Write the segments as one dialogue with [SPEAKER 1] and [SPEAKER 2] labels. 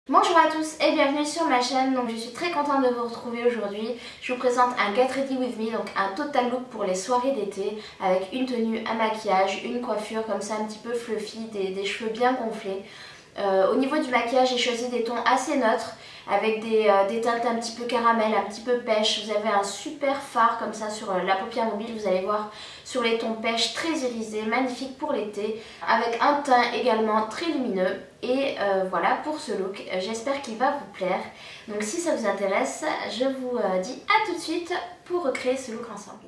[SPEAKER 1] Bonjour à tous et bienvenue sur ma chaîne. Donc je suis très contente de vous retrouver aujourd'hui. Je vous présente un Get Ready With Me, donc un total look pour les soirées d'été avec une tenue, un maquillage, une coiffure comme ça un petit peu fluffy, des cheveux bien gonflés. Au niveau du maquillage, j'ai choisi des tons assez neutres avec des teintes un petit peu caramel, un petit peu pêche. Vous avez un super fard comme ça sur la paupière mobile, vous allez voir, sur les tons pêche, très irisés, magnifique pour l'été, avec un teint également très lumineux. Et voilà pour ce look, j'espère qu'il va vous plaire. Donc si ça vous intéresse, je vous dis à tout de suite pour recréer ce look ensemble.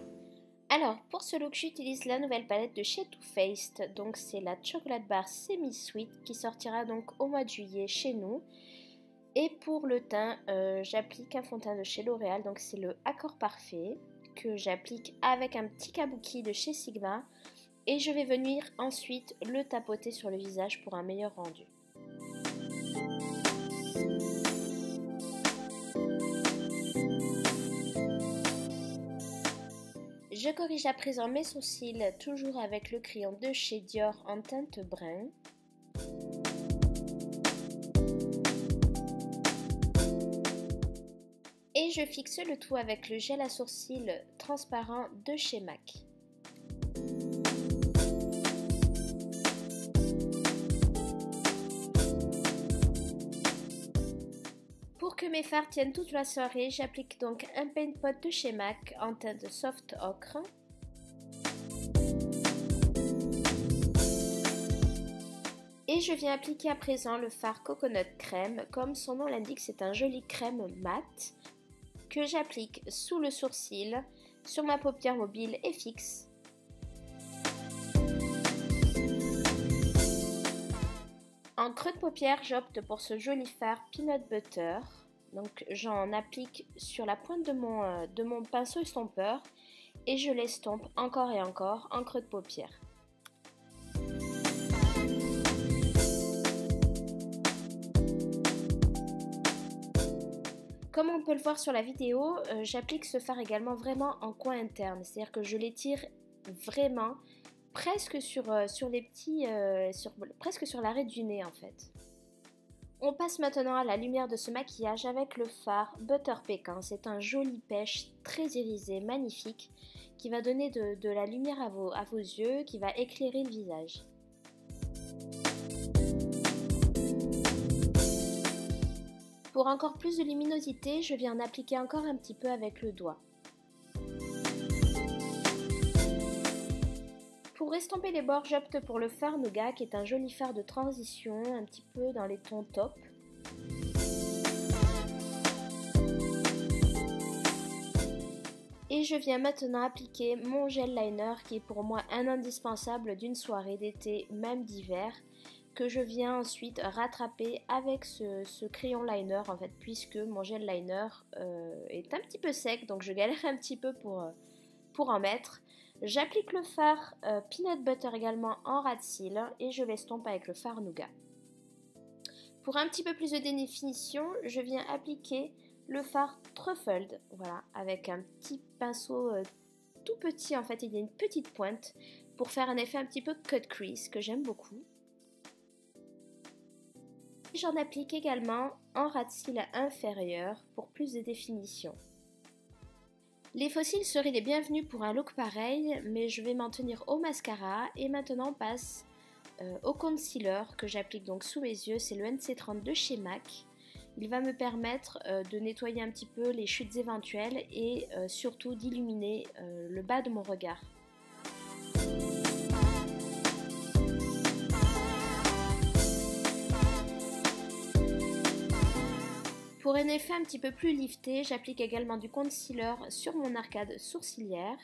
[SPEAKER 1] Alors, pour ce look, j'utilise la nouvelle palette de chez Too Faced. Donc, c'est la Chocolate Bar Semi Sweet qui sortira donc au mois de juillet chez nous. Et pour le teint, j'applique un fond de teint de chez L'Oréal. Donc, c'est le Accord Parfait que j'applique avec un petit kabuki de chez Sigma. Et je vais venir ensuite le tapoter sur le visage pour un meilleur rendu. Je corrige à présent mes sourcils, toujours avec le crayon de chez Dior en teinte brun. Et je fixe le tout avec le gel à sourcils transparent de chez MAC. Pour que mes fards tiennent toute la soirée, j'applique donc un paint pot de chez MAC en teinte soft ocre. Et je viens appliquer à présent le fard Coconut Crème. Comme son nom l'indique, c'est un joli crème mat que j'applique sous le sourcil, sur ma paupière mobile et fixe. En creux de paupière, j'opte pour ce joli fard Peanut Butter. Donc j'en applique sur la pointe de mon pinceau estompeur et je l'estompe encore et encore en creux de paupière. Comme on peut le voir sur la vidéo, j'applique ce fard également vraiment en coin interne, c'est-à-dire que je l'étire vraiment presque sur l'arrêt du nez en fait. On passe maintenant à la lumière de ce maquillage avec le fard Butter Pécan. C'est un joli pêche très irisé, magnifique, qui va donner de la lumière à vos yeux, qui va éclairer le visage. Pour encore plus de luminosité, je viens en appliquer encore un petit peu avec le doigt. Pour estomper les bords, j'opte pour le fard Nougat, qui est un joli fard de transition, un petit peu dans les tons taupe. Et je viens maintenant appliquer mon gel liner, qui est pour moi un indispensable d'une soirée d'été, même d'hiver, que je viens ensuite rattraper avec ce crayon liner, en fait, puisque mon gel liner est un petit peu sec, donc je galère un petit peu pour en mettre. J'applique le fard Peanut Butter également en ras de cils et je l'estompe avec le fard Nougat. Pour un petit peu plus de définition, je viens appliquer le fard Truffled, voilà, avec un petit pinceau tout petit, en fait il y a une petite pointe pour faire un effet un petit peu cut crease que j'aime beaucoup. J'en applique également en ras de cils inférieur pour plus de définition. Les faux cils seraient les bienvenus pour un look pareil, mais je vais m'en tenir au mascara et maintenant on passe au concealer que j'applique donc sous mes yeux, c'est le NC30 de chez MAC. Il va me permettre de nettoyer un petit peu les chutes éventuelles et surtout d'illuminer le bas de mon regard. Pour un effet un petit peu plus lifté, j'applique également du concealer sur mon arcade sourcilière.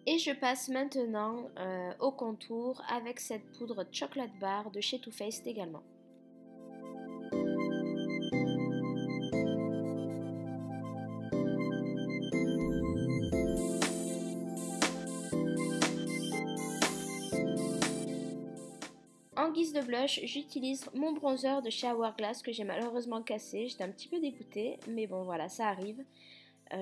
[SPEAKER 1] Et je passe maintenant au contour avec cette poudre Chocolate Bar de chez Too Faced également. En guise de blush, j'utilise mon bronzer de chez Hourglass que j'ai malheureusement cassé. J'étais un petit peu dégoûtée, mais bon voilà, ça arrive.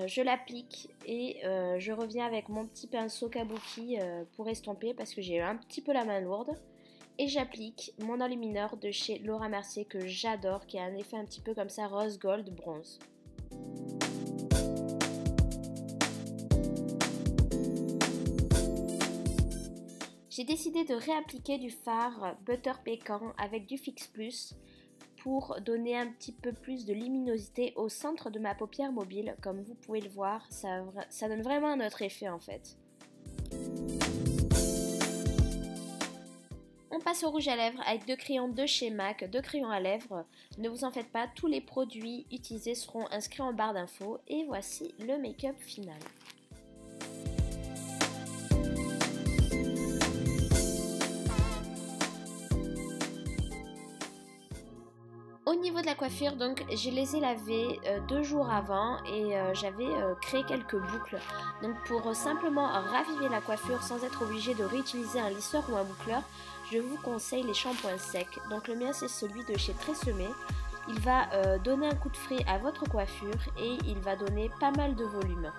[SPEAKER 1] Je l'applique et je reviens avec mon petit pinceau kabuki pour estomper parce que j'ai un petit peu la main lourde. Et j'applique mon enlumineur de chez Laura Mercier que j'adore, qui a un effet un petit peu comme ça rose gold bronze. J'ai décidé de réappliquer du fard Butter Pécan avec du Fix Plus pour donner un petit peu plus de luminosité au centre de ma paupière mobile. Comme vous pouvez le voir, ça donne vraiment un autre effet en fait. On passe au rouge à lèvres avec 2 crayons de chez MAC, 2 crayons à lèvres. Ne vous en faites pas, tous les produits utilisés seront inscrits en barre d'infos. Et voici le make-up final. Au niveau de la coiffure, donc je les ai lavés 2 jours avant et j'avais créé quelques boucles. Donc pour simplement raviver la coiffure sans être obligé de réutiliser un lisseur ou un boucleur, je vous conseille les shampoings secs. Donc le mien c'est celui de chez Tresemmé. Il va donner un coup de frais à votre coiffure et il va donner pas mal de volume.